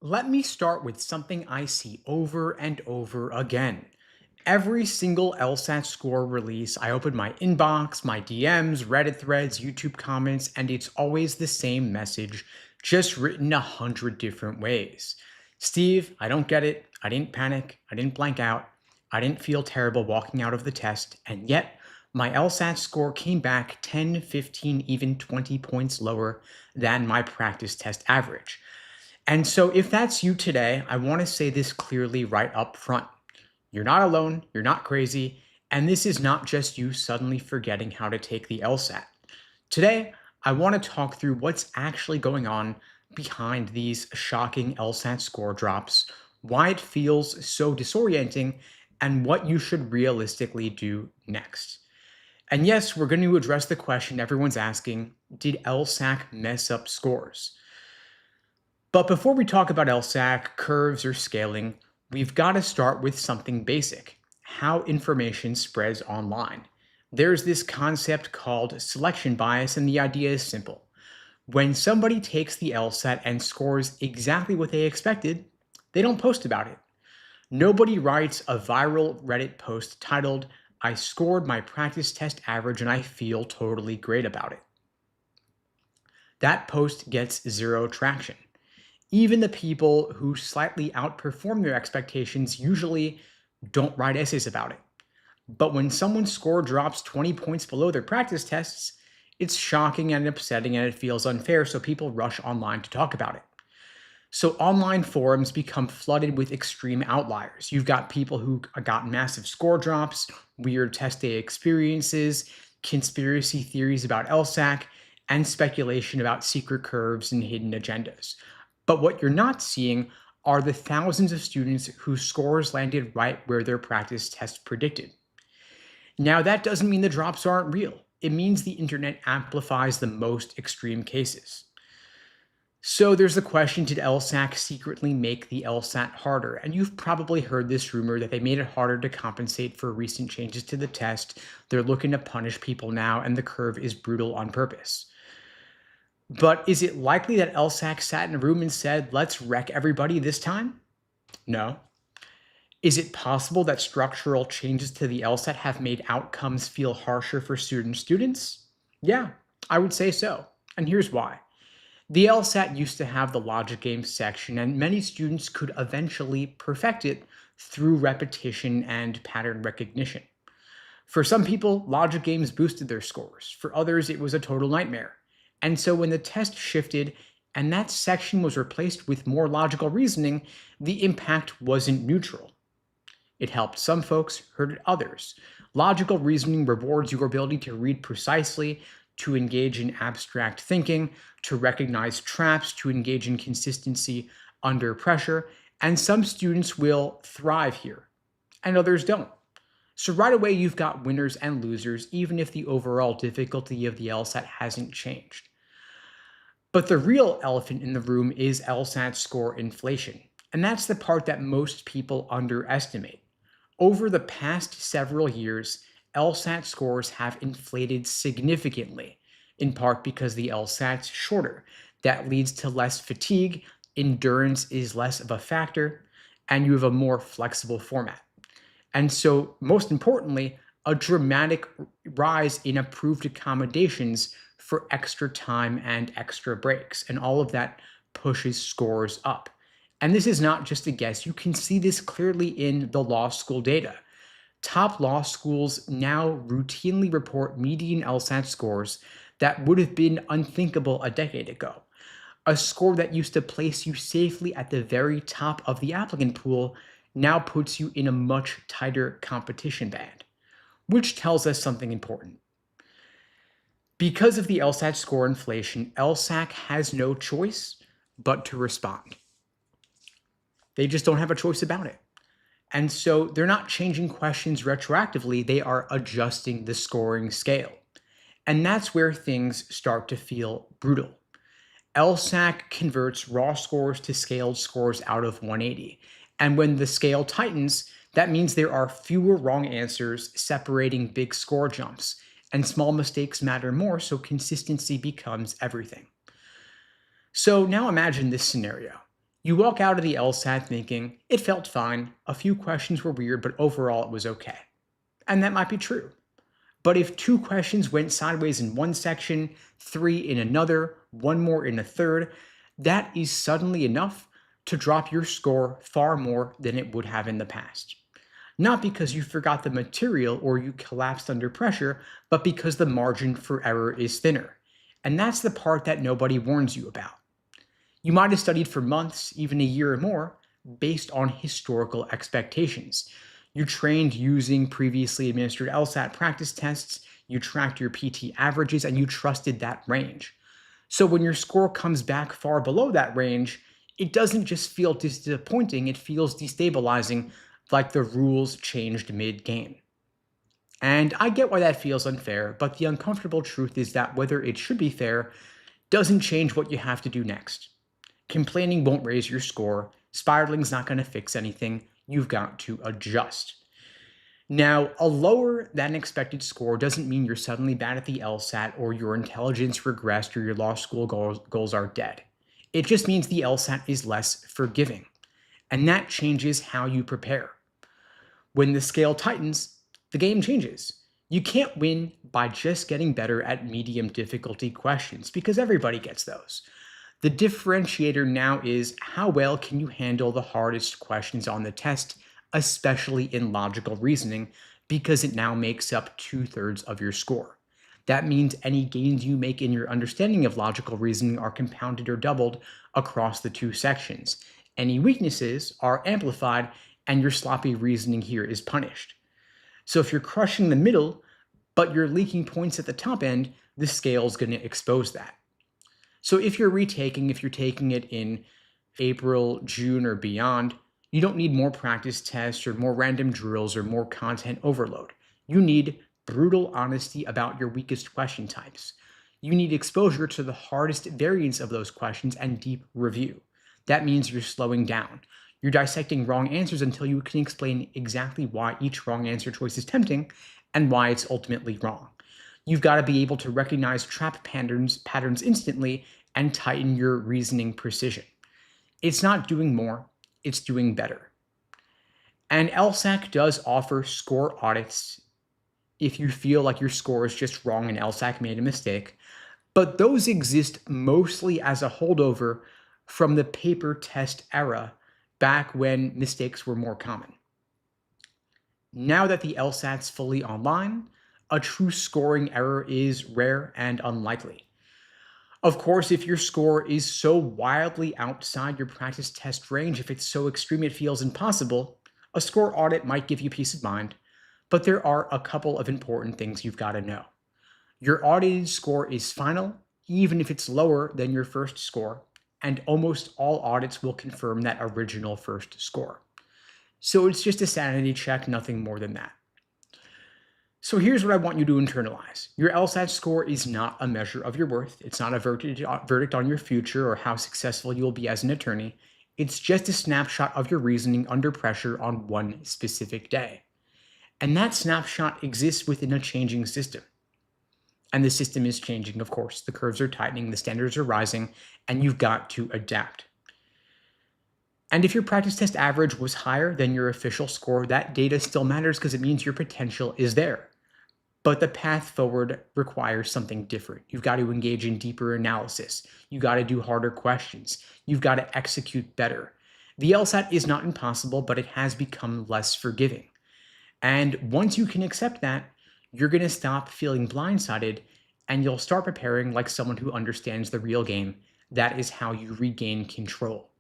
Let me start with something I see over and over again. Every single LSAT score release, I open my inbox, my DMs, Reddit threads, YouTube comments, and it's always the same message, just written 100 different ways. Steve, I don't get it. I didn't panic. I didn't blank out. I didn't feel terrible walking out of the test. And yet, my LSAT score came back 10, 15, even 20 points lower than my practice test average. And so, if that's you today, I want to say this clearly right up front. You're not alone, you're not crazy, and this is not just you suddenly forgetting how to take the LSAT. Today, I want to talk through what's actually going on behind these shocking LSAT score drops, why it feels so disorienting, and what you should realistically do next. And yes, we're going to address the question everyone's asking: did LSAC mess up scores? But before we talk about LSAC, curves, or scaling, we've got to start with something basic: how information spreads online. There's this concept called selection bias, and the idea is simple. When somebody takes the LSAT and scores exactly what they expected, they don't post about it. Nobody writes a viral Reddit post titled, "I scored my practice test average and I feel totally great about it." That post gets zero traction. Even the people who slightly outperform their expectations usually don't write essays about it. But when someone's score drops 20 points below their practice tests, it's shocking and upsetting and it feels unfair, so people rush online to talk about it. So online forums become flooded with extreme outliers. You've got people who got massive score drops, weird test day experiences, conspiracy theories about LSAC, and speculation about secret curves and hidden agendas. But what you're not seeing are the thousands of students whose scores landed right where their practice test predicted. Now, that doesn't mean the drops aren't real. It means the internet amplifies the most extreme cases. So there's the question: did LSAC secretly make the LSAT harder? And you've probably heard this rumor that they made it harder to compensate for recent changes to the test. They're looking to punish people now, and the curve is brutal on purpose. But is it likely that LSAC sat in a room and said, "let's wreck everybody this time"? No. Is it possible that structural changes to the LSAT have made outcomes feel harsher for students? Yeah, I would say so. And here's why. The LSAT used to have the logic game section, and many students could eventually perfect it through repetition and pattern recognition. For some people, logic games boosted their scores. For others, it was a total nightmare. And so when the test shifted and that section was replaced with more logical reasoning, the impact wasn't neutral. It helped some folks, hurt others. Logical reasoning rewards your ability to read precisely, to engage in abstract thinking, to recognize traps, to engage in consistency under pressure, and some students will thrive here, and others don't. So right away, you've got winners and losers, even if the overall difficulty of the LSAT hasn't changed. But the real elephant in the room is LSAT score inflation, and that's the part that most people underestimate. Over the past several years, LSAT scores have inflated significantly, in part because the LSAT's shorter. That leads to less fatigue, endurance is less of a factor, and you have a more flexible format. And so, most importantly, a dramatic rise in approved accommodations for extra time and extra breaks. And all of that pushes scores up. And this is not just a guess. You can see this clearly in the law school data. Top law schools now routinely report median LSAT scores that would have been unthinkable a decade ago. A score that used to place you safely at the very top of the applicant pool now puts you in a much tighter competition band, which tells us something important. Because of the LSAT score inflation, LSAC has no choice but to respond. They just don't have a choice about it. And so they're not changing questions retroactively, they are adjusting the scoring scale. And that's where things start to feel brutal. LSAC converts raw scores to scaled scores out of 180. And when the scale tightens, that means there are fewer wrong answers separating big score jumps. And small mistakes matter more, so consistency becomes everything. So now imagine this scenario. You walk out of the LSAT thinking, it felt fine, a few questions were weird, but overall it was okay. And that might be true. But if two questions went sideways in one section, three in another, one more in a third, that is suddenly enough to drop your score far more than it would have in the past. Not because you forgot the material or you collapsed under pressure, but because the margin for error is thinner. And that's the part that nobody warns you about. You might have studied for months, even a year or more, based on historical expectations. You trained using previously administered LSAT practice tests, you tracked your PT averages, and you trusted that range. So when your score comes back far below that range, it doesn't just feel disappointing, it feels destabilizing, like the rules changed mid-game. And I get why that feels unfair, but the uncomfortable truth is that whether it should be fair doesn't change what you have to do next. Complaining won't raise your score. Spiraling's not going to fix anything. You've got to adjust. Now, a lower than expected score doesn't mean you're suddenly bad at the LSAT or your intelligence regressed or your law school goals are dead. It just means the LSAT is less forgiving. And that changes how you prepare. When the scale tightens, the game changes. You can't win by just getting better at medium difficulty questions because everybody gets those. The differentiator now is how well can you handle the hardest questions on the test, especially in logical reasoning, because it now makes up 2/3 of your score. That means any gains you make in your understanding of logical reasoning are compounded or doubled across the two sections. Any weaknesses are amplified, and your sloppy reasoning here is punished. So if you're crushing the middle, but you're leaking points at the top end, the scale is going to expose that. So if you're taking it in April, June, or beyond, you don't need more practice tests or more random drills or more content overload. You need brutal honesty about your weakest question types. You need exposure to the hardest variants of those questions and deep review. That means you're slowing down. You're dissecting wrong answers until you can explain exactly why each wrong answer choice is tempting and why it's ultimately wrong. You've got to be able to recognize trap patterns instantly and tighten your reasoning precision. It's not doing more, it's doing better. And LSAC does offer score audits if you feel like your score is just wrong and LSAC made a mistake, but those exist mostly as a holdover from the paper test era back when mistakes were more common. Now that the LSAT's fully online, a true scoring error is rare and unlikely. Of course, if your score is so wildly outside your practice test range, if it's so extreme it feels impossible, a score audit might give you peace of mind, but there are a couple of important things you've got to know. Your audited score is final, even if it's lower than your first score, and almost all audits will confirm that original first score. So it's just a sanity check, nothing more than that. So here's what I want you to internalize. Your LSAT score is not a measure of your worth. It's not a verdict on your future or how successful you'll be as an attorney. It's just a snapshot of your reasoning under pressure on one specific day. And that snapshot exists within a changing system. And the system is changing, of course. The curves are tightening, the standards are rising, and you've got to adapt. And if your practice test average was higher than your official score, that data still matters because it means your potential is there. But the path forward requires something different. You've got to engage in deeper analysis. You've got to do harder questions. You've got to execute better. The LSAT is not impossible, but it has become less forgiving. And once you can accept that, you're going to stop feeling blindsided and you'll start preparing like someone who understands the real game. That is how you regain control.